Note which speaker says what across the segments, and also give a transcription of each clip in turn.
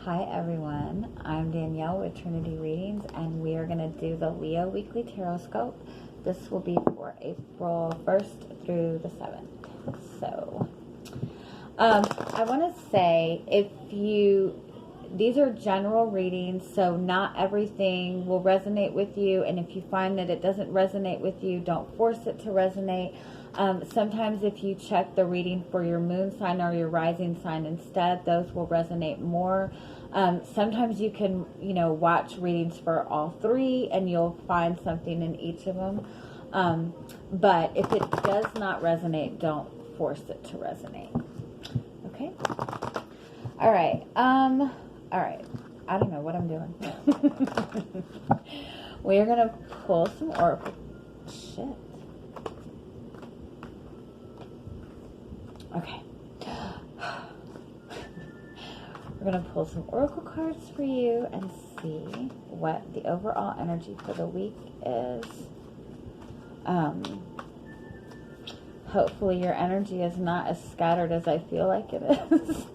Speaker 1: Hi everyone, I'm Danielle with Trinity Readings, and we are going to do the Leo Weekly Tarotscope. This will be for April 1st through the 7th. So, I want to say, these are general readings, so not everything will resonate with you, and if you find that it doesn't resonate with you, don't force it to resonate. Sometimes if you check the reading for your moon sign or your rising sign instead, those will resonate more. Sometimes you can, watch readings for all three and you'll find something in each of them. But if it does not resonate, don't force it to resonate. Okay? All right. All right. I don't know what I'm doing. We are going to pull some oracle. Shit. Okay. We're going to pull some oracle cards for you and see what the overall energy for the week is. Hopefully your energy is not as scattered as I feel like it is.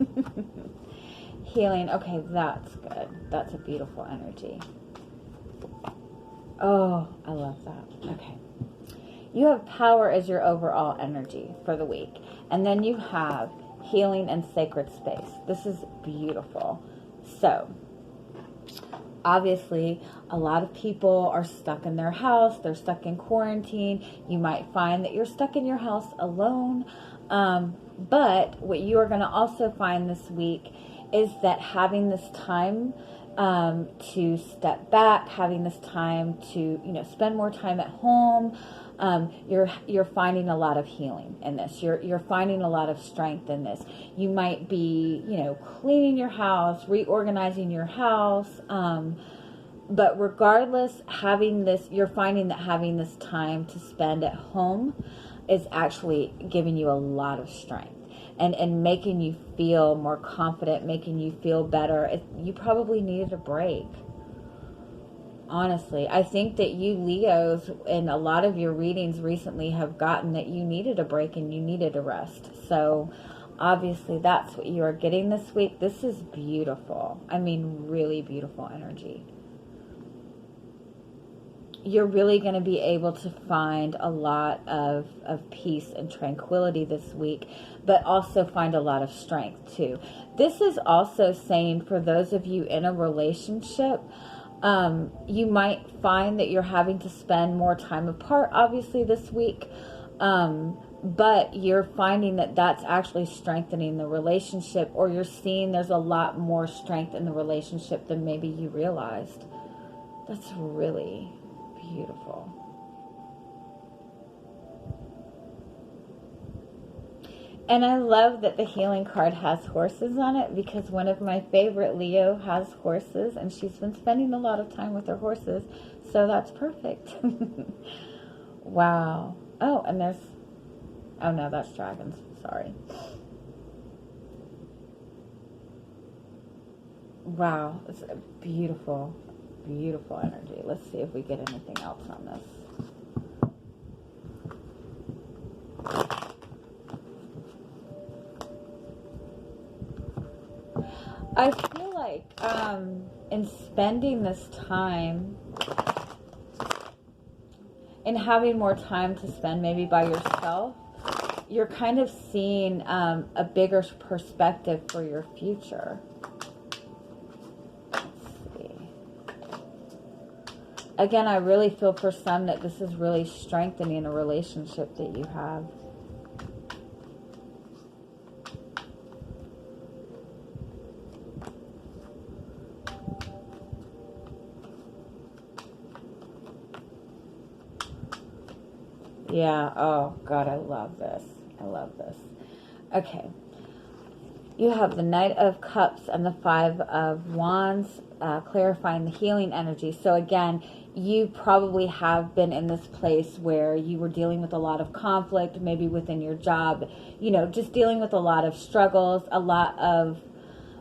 Speaker 1: Healing. Okay, that's good. That's a beautiful energy. Oh, I love that. Okay. You have power as your overall energy for the week. And then you have healing and sacred space. This is beautiful. So, obviously, a lot of people are stuck in their house. They're stuck in quarantine. You might find that you're stuck in your house alone. But what you are going to also find this week is that having this time to step back, having this time to, spend more time at home, you're finding a lot of healing in this. You're finding a lot of strength in this. You might be, cleaning your house, reorganizing your house, but regardless, you're finding that having this time to spend at home is actually giving you a lot of strength and making you feel more confident, making you feel better. You probably needed a break. Honestly, I think that you Leos in a lot of your readings recently have gotten that you needed a break and you needed a rest. So obviously that's what you are getting this week. This is beautiful. I mean, really beautiful energy. You're really going to be able to find a lot of peace and tranquility this week, but also find a lot of strength too. This is also saying for those of you in a relationship, you might find that you're having to spend more time apart, obviously, this week. But you're finding that that's actually strengthening the relationship, or you're seeing there's a lot more strength in the relationship than maybe you realized. That's really beautiful. And I love that the healing card has horses on it, because one of my favorite Leo has horses, and she's been spending a lot of time with her horses, so that's perfect. Wow. Oh, and oh no, that's dragons. Sorry. Wow, it's a beautiful, beautiful energy. Let's see if we get anything else on this. I feel like in spending this time and having more time to spend maybe by yourself, you're kind of seeing a bigger perspective for your future. Let's see. Again, I really feel for some that this is really strengthening a relationship that you have. Yeah, oh God, I love this. I love this. Okay. You have the Knight of Cups and the Five of Wands, clarifying the healing energy. So again, you probably have been in this place where you were dealing with a lot of conflict, maybe within your job, just dealing with a lot of struggles, a lot of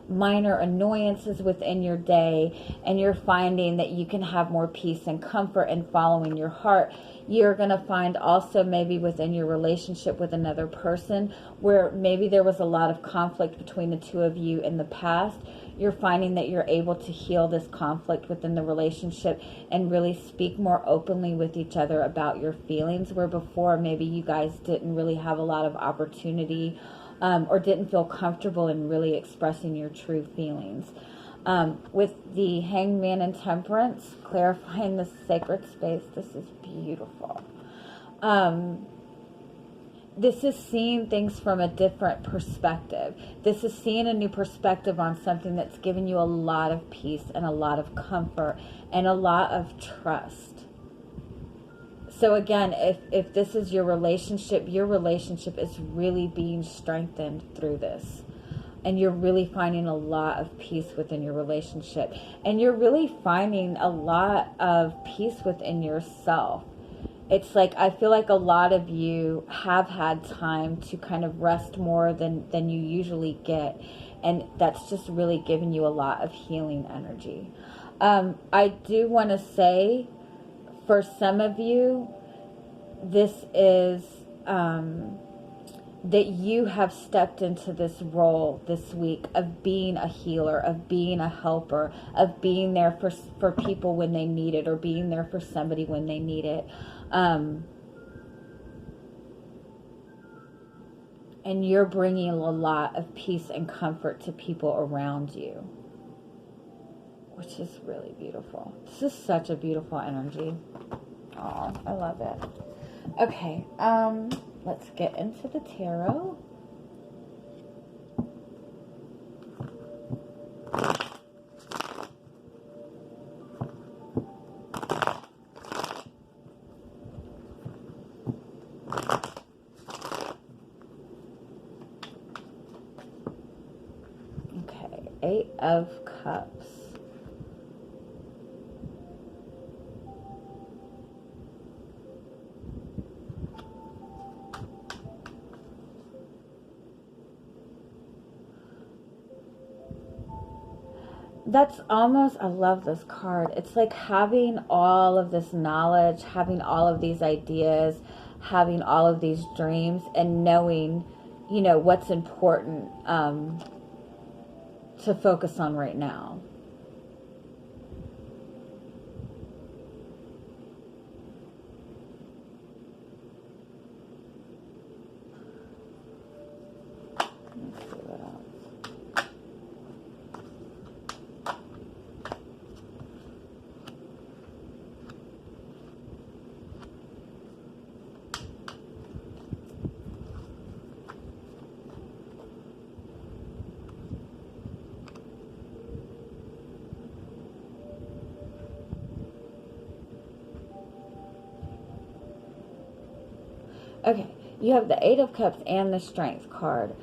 Speaker 1: minor annoyances within your day, and you're finding that you can have more peace and comfort in following your heart. You're going to find also maybe within your relationship with another person where maybe there was a lot of conflict between the two of you in the past. you're finding that you're able to heal this conflict within the relationship and really speak more openly with each other about your feelings, where before maybe you guys didn't really have a lot of opportunity or didn't feel comfortable in really expressing your true feelings. With the Hangman and Temperance, clarifying the sacred space, this is beautiful. This is seeing things from a different perspective. This is seeing a new perspective on something that's given you a lot of peace and a lot of comfort and a lot of trust. So again, if this is your relationship is really being strengthened through this. And you're really finding a lot of peace within your relationship. And you're really finding a lot of peace within yourself. It's like, I feel like a lot of you have had time to kind of rest more than you usually get. And that's just really giving you a lot of healing energy. I do want to say, for some of you, this is that you have stepped into this role this week of being a healer, of being a helper, of being there for people when they need it, or being there for somebody when they need it. And you're bringing a lot of peace and comfort to people around you, which is really beautiful. This is such a beautiful energy. Oh, I love it. Okay, let's get into the tarot. Okay, 8 of Cups. That's almost, I love this card. It's like having all of this knowledge, having all of these ideas, having all of these dreams, and knowing, you know, what's important to focus on right now. Let's see what else. Okay, you have the 8 of Cups and the Strength card.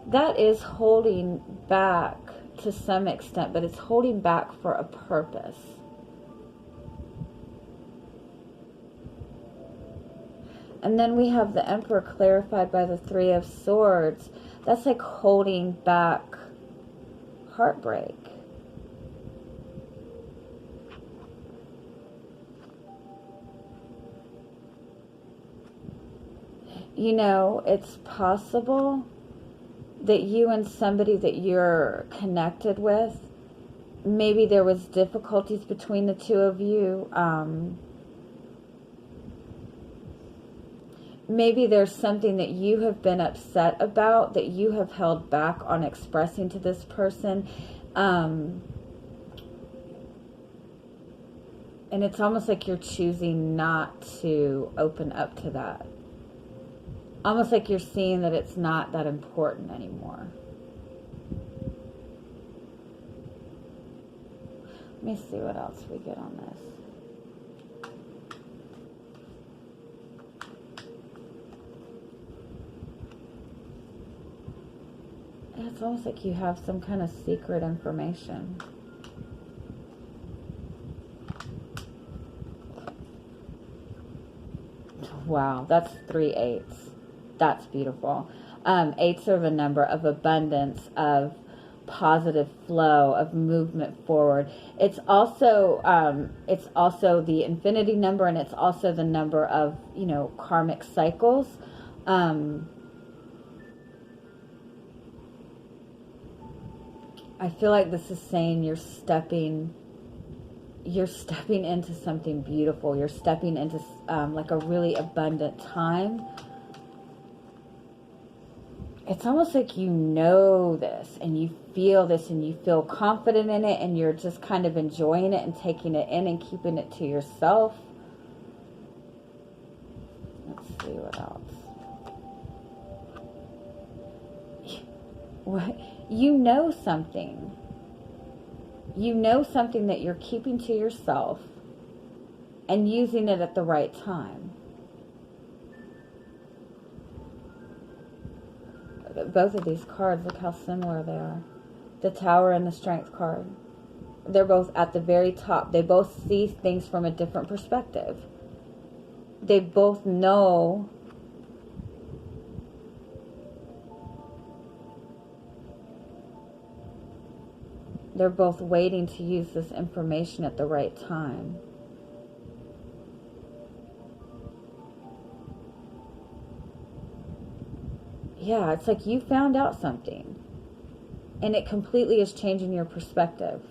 Speaker 1: That is holding back to some extent, but it's holding back for a purpose. And then we have the Emperor clarified by the 3 of Swords. That's like holding back heartbreak. You know, it's possible that you and somebody that you're connected with, maybe there was difficulties between the two of you. Maybe there's something that you have been upset about that you have held back on expressing to this person. And it's almost like you're choosing not to open up to that. Almost like you're seeing that it's not that important anymore. Let me see what else we get on this. It's almost like you have some kind of secret information. Wow, that's 3 8s. That's beautiful. 8s are the number of abundance, of positive flow, of movement forward. It's also the infinity number, and it's also the number of, you know, karmic cycles. I feel like this is saying you're stepping into something beautiful. You're stepping into like a really abundant time. It's almost like you know this and you feel this and you feel confident in it, and you're just kind of enjoying it and taking it in and keeping it to yourself. Let's see what else. What? You know something. You know something that you're keeping to yourself and using it at the right time. Both of these cards, look how similar they are. The Tower and the Strength card. They're both at the very top. They both see things from a different perspective. They both know they're both waiting to use this information at the right time. Yeah, it's like you found out something, and it completely is changing your perspective.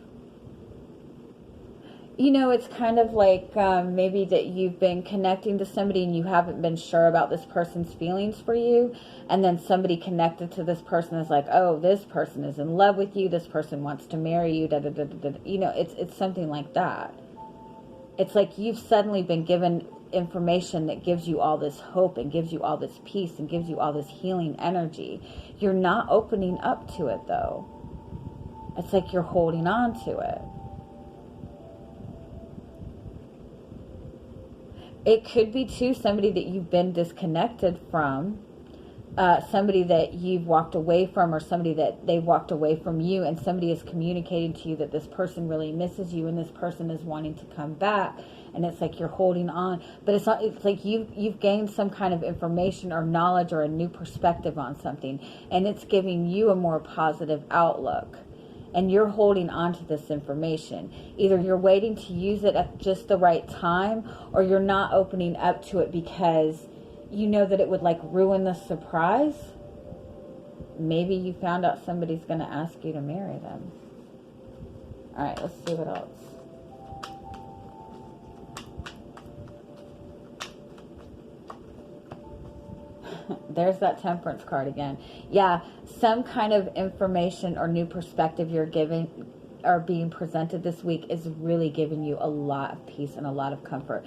Speaker 1: You know, it's kind of like maybe that you've been connecting to somebody and you haven't been sure about this person's feelings for you, and then somebody connected to this person is like, oh, this person is in love with you, this person wants to marry you, da da da da da. You know, it's something like that. It's like you've suddenly been given information that gives you all this hope and gives you all this peace and gives you all this healing energy. You're not opening up to it, though. It's like you're holding on to it. It could be, too, somebody that you've been disconnected from, somebody that you've walked away from, or somebody that they walked away from you, and somebody is communicating to you that this person really misses you and this person is wanting to come back, and it's like you're holding on. But it's not. It's like you've gained some kind of information or knowledge or a new perspective on something, and it's giving you a more positive outlook. And you're holding on to this information. Either you're waiting to use it at just the right time, or you're not opening up to it because you know that it would like ruin the surprise. Maybe you found out somebody's going to ask you to marry them. All right, let's see what else. There's that Temperance card again. Yeah, some kind of information or new perspective you're giving or being presented this week is really giving you a lot of peace and a lot of comfort.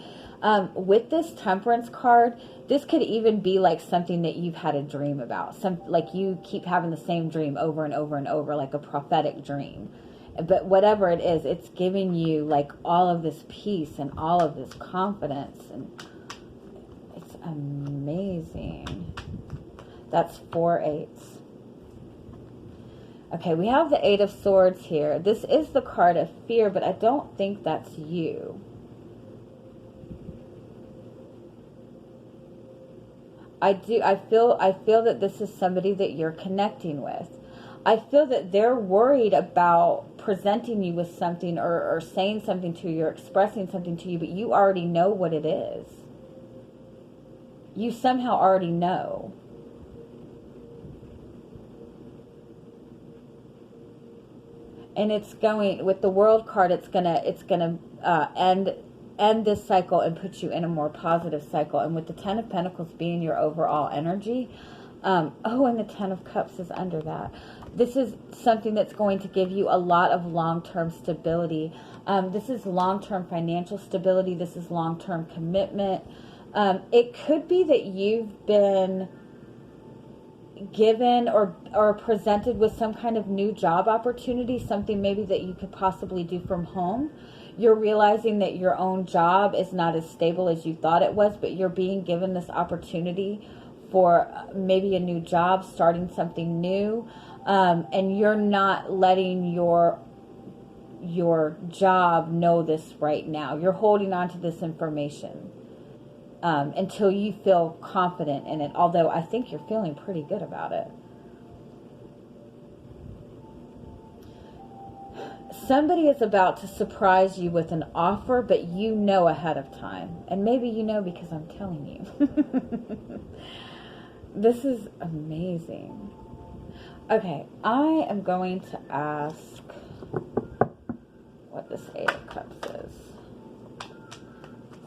Speaker 1: With this Temperance card, this could even be like something that you've had a dream about. Like you keep having the same dream over and over and over, like a prophetic dream. But whatever it is, it's giving you like all of this peace and all of this confidence, and it's amazing. That's 4 8s. Okay, we have the 8 of Swords here. This is the card of fear, but I don't think that's you. I feel that this is somebody that you're connecting with. I feel that they're worried about presenting you with something or saying something to you or expressing something to you, but you already know what it is. You somehow already know. And it's going, with the World card, it's gonna end this cycle and put you in a more positive cycle. And with the 10 of Pentacles being your overall energy, and the 10 of Cups is under that. This is something that's going to give you a lot of long-term stability. This is long-term financial stability. This is long-term commitment. It could be that you've been given or presented with some kind of new job opportunity, something maybe that you could possibly do from home. You're realizing that your own job is not as stable as you thought it was, but you're being given this opportunity for maybe a new job, starting something new, and you're not letting your job know this right now. You're holding on to this information until you feel confident in it, although I think you're feeling pretty good about it. Somebody is about to surprise you with an offer, but you know ahead of time. And maybe you know because I'm telling you. This is amazing. Okay, I am going to ask what this Eight of Cups is.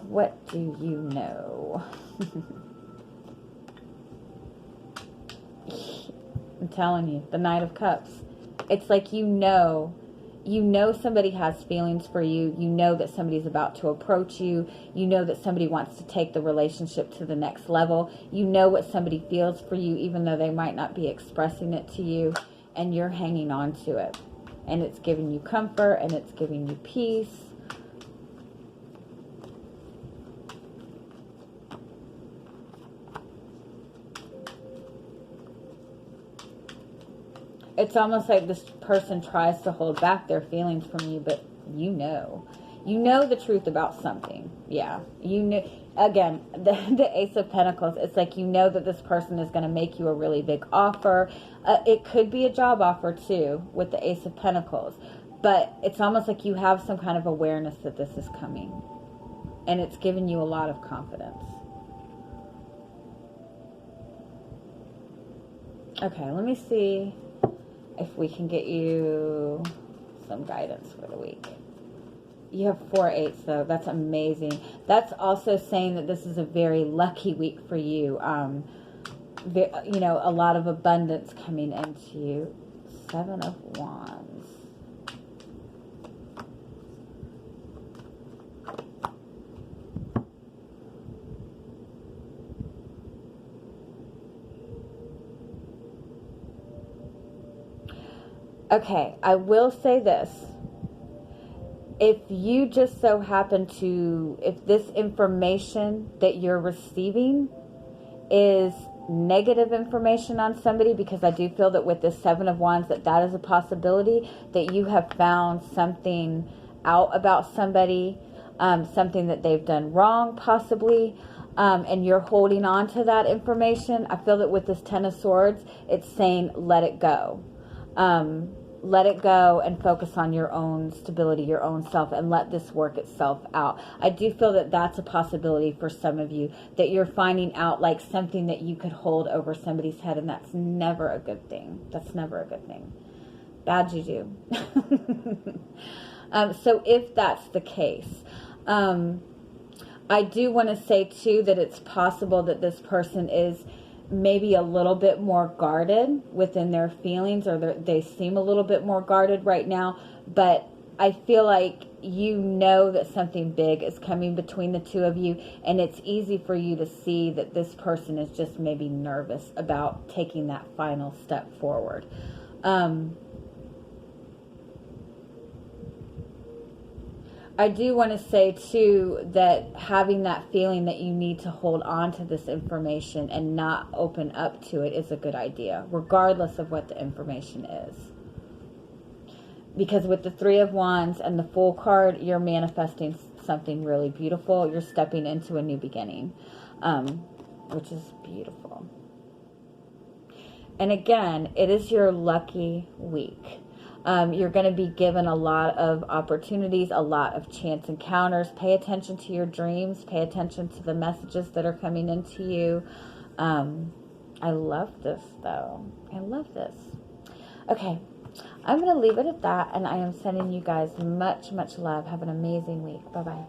Speaker 1: What do you know? I'm telling you, the Knight of Cups. It's like you know somebody has feelings for you. You know that somebody's about to approach you. You know that somebody wants to take the relationship to the next level. You know what somebody feels for you, even though they might not be expressing it to you. And you're hanging on to it. And it's giving you comfort and it's giving you peace. It's almost like this person tries to hold back their feelings from you, but you know the truth about something. Yeah, you know. Again, the Ace of Pentacles, it's like you know that this person is going to make you a really big offer. It could be a job offer too with the Ace of Pentacles, but it's almost like you have some kind of awareness that this is coming, and it's giving you a lot of confidence. Okay, let me see if we can get you some guidance for the week. You have 4 8s, though. That's amazing. That's also saying that this is a very lucky week for you. You know, a lot of abundance coming into you. 7 of Wands. Okay, I will say this. If you just so happen to, if this information that you're receiving is negative information on somebody, because I do feel that with this 7 of Wands that is a possibility, that you have found something out about somebody, something that they've done wrong possibly, and you're holding on to that information. I feel that with this 10 of Swords, it's saying let it go. Let it go and focus on your own stability, your own self, and let this work itself out. I do feel that that's a possibility for some of you, that you're finding out like something that you could hold over somebody's head, and that's never a good thing. That's never a good thing. Bad juju. So if that's the case, I do want to say too that it's possible that this person is maybe a little bit more guarded within their feelings, or they seem a little bit more guarded right now, but I feel like you know that something big is coming between the two of you, and it's easy for you to see that this person is just maybe nervous about taking that final step forward. I do want to say, too, that having that feeling that you need to hold on to this information and not open up to it is a good idea, regardless of what the information is. Because with the 3 of Wands and the Fool card, you're manifesting something really beautiful. You're stepping into a new beginning, which is beautiful. And again, it is your lucky week. You're going to be given a lot of opportunities, a lot of chance encounters. Pay attention to your dreams. Pay attention to the messages that are coming into you. I love this, though. I love this. Okay, I'm going to leave it at that, and I am sending you guys much, much love. Have an amazing week. Bye-bye.